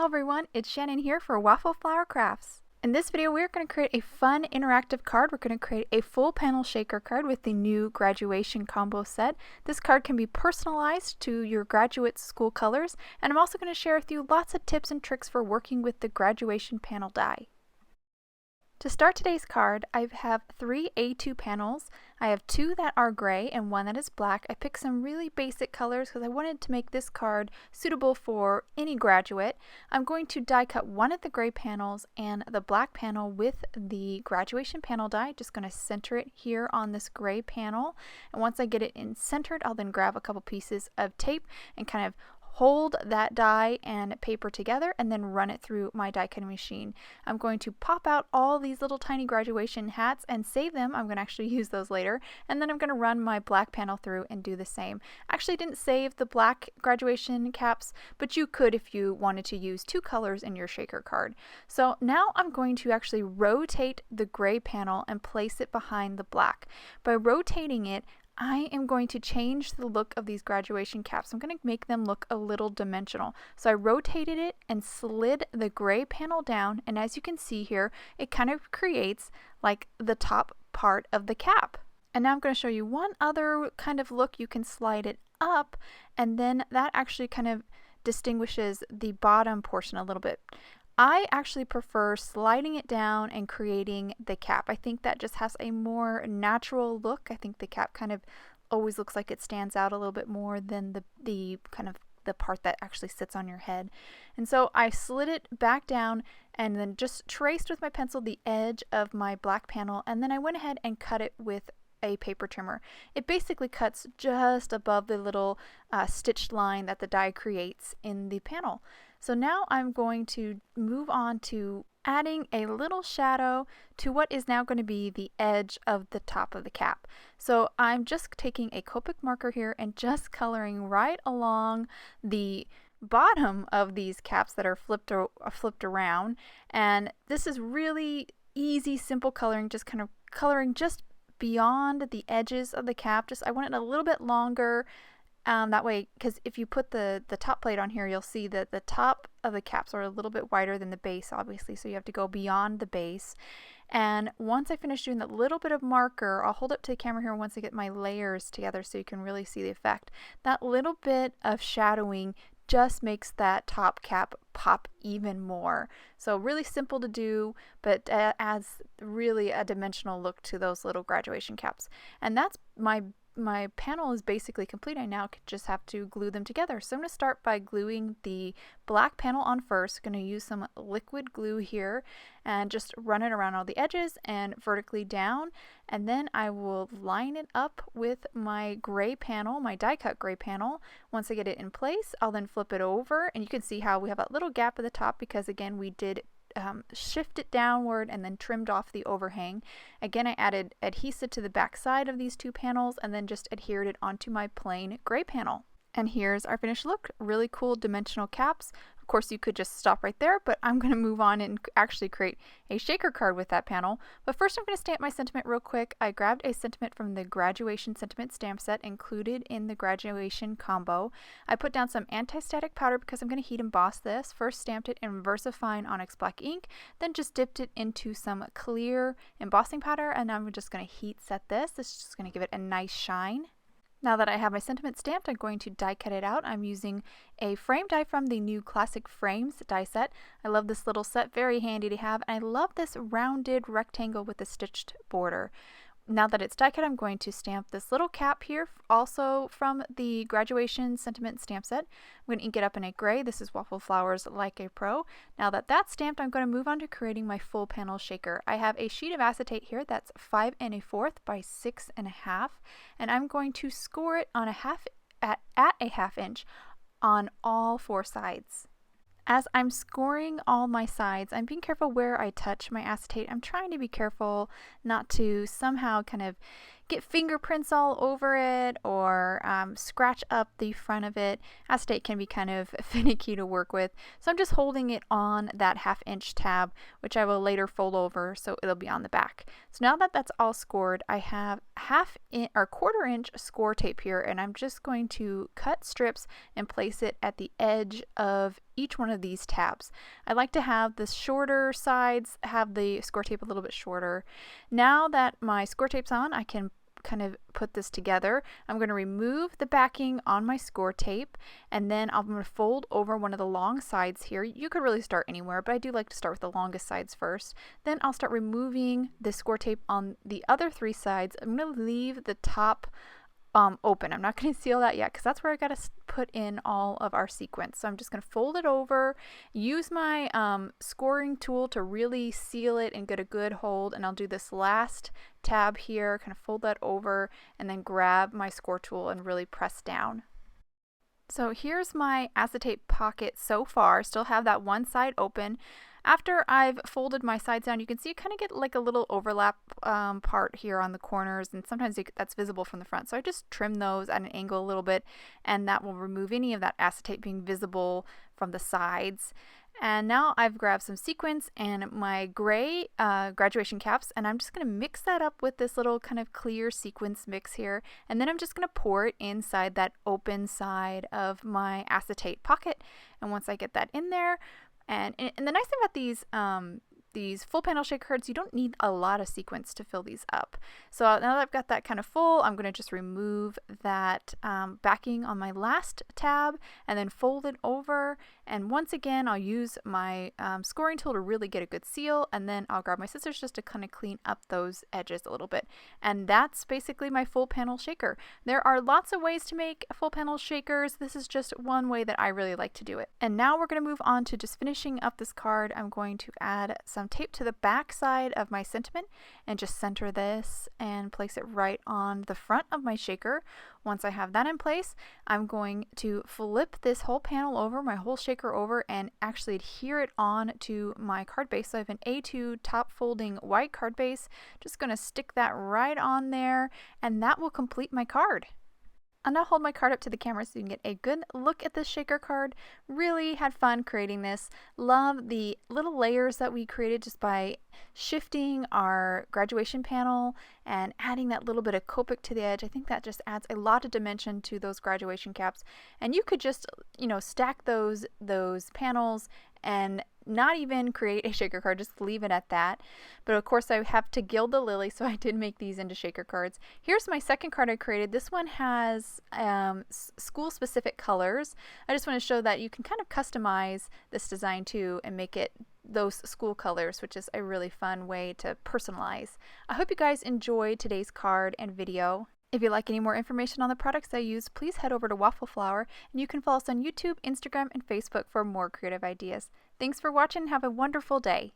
everyone, it's Shannon here for Waffle Flower Crafts. In this video, we're going to create a fun interactive card. We're going to create a full panel shaker card with the new graduation combo set. This card can be personalized to your graduate school colors, and I'm also going to share with you lots of tips and tricks for working with the graduation panel die. To start today's card, I have 3 A2 panels. I have 2 that are gray and 1 that is black. I picked some really basic colors because I wanted to make this card suitable for any graduate. I'm going to die cut one of the gray panels and the black panel with the graduation panel die. Just going to center it here on this gray panel. And once I get it in centered, I'll then grab a couple pieces of tape and kind of hold that die and paper together and then run it through my die cutting machine. I'm going to pop out all these little tiny graduation hats and save them. I'm going to actually use those later, and then I'm going to run my black panel through and do the same. Actually didn't save the black graduation caps, but you could if you wanted to use 2 colors in your shaker card. So now I'm going to actually rotate the gray panel and place it behind the black. By rotating it, I am going to change the look of these graduation caps. I'm going to make them look a little dimensional. So I rotated it and slid the gray panel down, and as you can see here, it kind of creates like the top part of the cap. And now I'm going to show you one other kind of look. You can slide it up, and then that actually kind of distinguishes the bottom portion a little bit. I actually prefer sliding it down and creating the cap. I think that just has a more natural look. I think the cap kind of always looks like it stands out a little bit more than the kind of the part that actually sits on your head. And so I slid it back down and then just traced with my pencil the edge of my black panel, and then I went ahead and cut it with a paper trimmer. It basically cuts just above the little stitched line that the die creates in the panel. So now I'm going to move on to adding a little shadow to what is now going to be the edge of the top of the cap. So I'm just taking a Copic marker here and just coloring right along the bottom of these caps that are flipped around. And this is really easy, simple coloring, just kind of coloring just beyond the edges of the cap. I want it a little bit longer. That way, because if you put the top plate on here, you'll see that the top of the caps are a little bit wider than the base, obviously, so you have to go beyond the base. And once I finish doing that little bit of marker, I'll hold up to the camera here once I get my layers together so you can really see the effect. That little bit of shadowing just makes that top cap pop even more. So really simple to do, but adds really a dimensional look to those little graduation caps. And that's my panel is basically complete. I now just have to glue them together. So I'm going to start by gluing the black panel on first. Going to use some liquid glue here and just run it around all the edges and vertically down. And then I will line it up with my gray panel, my die cut gray panel. Once I get it in place, I'll then flip it over, and you can see how we have that little gap at the top because again we did shift it downward and then trimmed off the overhang. Again, I added adhesive to the back side of these 2 panels and then just adhered it onto my plain gray panel. And here's our finished look. Really cool dimensional caps. Of course, you could just stop right there, but I'm going to move on and actually create a shaker card with that panel. But first I'm going to stamp my sentiment real quick. I grabbed a sentiment from the graduation sentiment stamp set included in the graduation combo. I put down some anti-static powder because I'm going to heat emboss this. First stamped it in VersaFine Onyx Black ink, then just dipped it into some clear embossing powder, and I'm just going to heat set this. This is just going to give it a nice shine. Now that I have my sentiment stamped, I'm going to die cut it out. I'm using a frame die from the new Classic Frames die set. I love this little set, very handy to have, and I love this rounded rectangle with a stitched border. Now that it's die cut, I'm going to stamp this little cap here, also from the graduation sentiment stamp set. I'm going to ink it up in a gray. This is Waffle Flower's Like a Pro. Now that that's stamped, I'm going to move on to creating my full panel shaker. I have a sheet of acetate here that's 5 1/4 by 6 1/2, and I'm going to score it on at a half inch on all 4 sides. As I'm scoring all my sides, I'm being careful where I touch my acetate. I'm trying to be careful not to somehow kind of get fingerprints all over it or scratch up the front of it. Acetate can be kind of finicky to work with, so I'm just holding it on that 1/2 inch tab, which I will later fold over so it'll be on the back. So now that that's all scored, I have 1/4 inch score tape here, and I'm just going to cut strips and place it at the edge of each one of these tabs. I like to have the shorter sides have the score tape a little bit shorter. Now that my score tape's on, I can kind of put this together. I'm going to remove the backing on my score tape, and then I'm going to fold over one of the long sides here. You could really start anywhere, but I do like to start with the longest sides first. Then I'll start removing the score tape on the other three sides. I'm going to leave the top open. I'm not going to seal that yet because that's where I got to put in all of our sequence. So I'm just going to fold it over, use my scoring tool to really seal it and get a good hold, and I'll do this last tab here, kind of fold that over, and then grab my score tool and really press down. So here's my acetate pocket so far. Still have that one side open. After I've folded my sides down, you can see you kind of get like a little overlap part here on the corners, and sometimes that's visible from the front. So I just trim those at an angle a little bit, and that will remove any of that acetate being visible from the sides. And now I've grabbed some sequins and my gray graduation caps, and I'm just going to mix that up with this little kind of clear sequins mix here, and then I'm just going to pour it inside that open side of my acetate pocket. And once I get that in there, and the nice thing about these full panel shaker cards, you don't need a lot of sequins to fill these up. So now that I've got that kind of full, I'm going to just remove that backing on my last tab and then fold it over. And once again, I'll use my scoring tool to really get a good seal, and then I'll grab my scissors just to kind of clean up those edges a little bit. And that's basically my full panel shaker. There are lots of ways to make full panel shakers. This is just one way that I really like to do it. And now we're going to move on to just finishing up this card. I'm going to add some tape to the back side of my sentiment and just center this and place it right on the front of my shaker. Once I have that in place, I'm going to flip this whole panel over, my whole shaker over, and actually adhere it on to my card base. So I have an A2 top folding white card base. Just going to stick that right on there, and that will complete my card. I'll now hold my card up to the camera so you can get a good look at this shaker card. Really had fun creating this. Love the little layers that we created just by shifting our graduation panel and adding that little bit of Copic to the edge. I think that just adds a lot of dimension to those graduation caps. And you could just, stack those panels and not even create a shaker card, just leave it at that. But of course I have to gild the lily, so I did make these into shaker cards. Here's my second card I created. This one has school specific colors. I just want to show that you can kind of customize this design too and make it those school colors, which is a really fun way to personalize. I hope you guys enjoyed today's card and video. If you'd like any more information on the products I use, please head over to Waffle Flower, and you can follow us on YouTube, Instagram, and Facebook for more creative ideas. Thanks for watching and have a wonderful day.